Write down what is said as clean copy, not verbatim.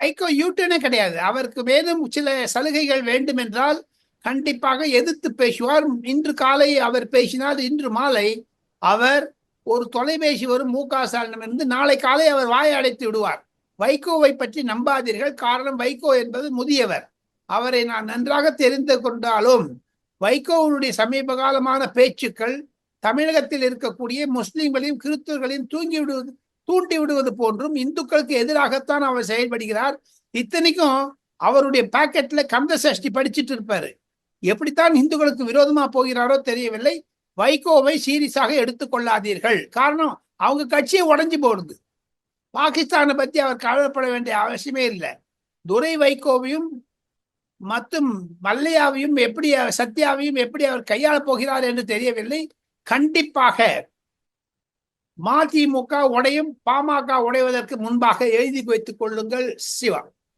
வைகோ யூட்டனே கிடையாது. அவருக்கு மேலும் சில சலுகைகள் வேண்டும் என்றால் கண்டிப்பாக எதிர்த்து பேசுவார். இன்று காலை அவர் பேசினால் இன்று மாலை அவர் ஒரு தொலைபேசி வரும் மு க ஸ்டாலினிடமிருந்து நாளை காலை அவர் வாயை அடைத்து விடுவார். வைகோவை பற்றி நம்பாதீர்கள். காரணம், வைகோ என்பது முதியவர். அவரை நான் நன்றாக தெரிந்து கொண்டாலும் வைகோவுடைய சமீப காலமான பேச்சுக்கள் தமிழகத்தில் இருக்கக்கூடிய முஸ்லிம்களையும் கிறிஸ்தவர்களையும் தூண்டி விடுவது போன்றும் இந்துக்களுக்கு எதிராகத்தான் அவர் செயல்படுகிறார். இத்தனைக்கும் அவருடைய பாக்கெட்ல கந்த சஷ்டி படிச்சுட்டு இருப்பாரு. எப்படித்தான் இந்துக்களுக்கு விரோதமா போகிறாரோ தெரியவில்லை. வைகோவை சீரியஸாக எடுத்துக்கொள்ளாதீர்கள். காரணம், அவங்க கட்சியை உடைஞ்சு போடுது. பாகிஸ்தானை பத்தி அவர் கவலைப்பட வேண்டிய அவசியமே இல்லை. துரை வைகோவையும் மற்றும் மல்லையாவையும் எப்படி, சத்யாவையும் எப்படி அவர் கையாள போகிறார் என்று தெரியவில்லை. கண்டிப்பாக மதிமுக உடையும், பாமக உடைவதற்கு முன்பாக எழுதி வைத்துக் கொள்ளுங்கள். சிவா.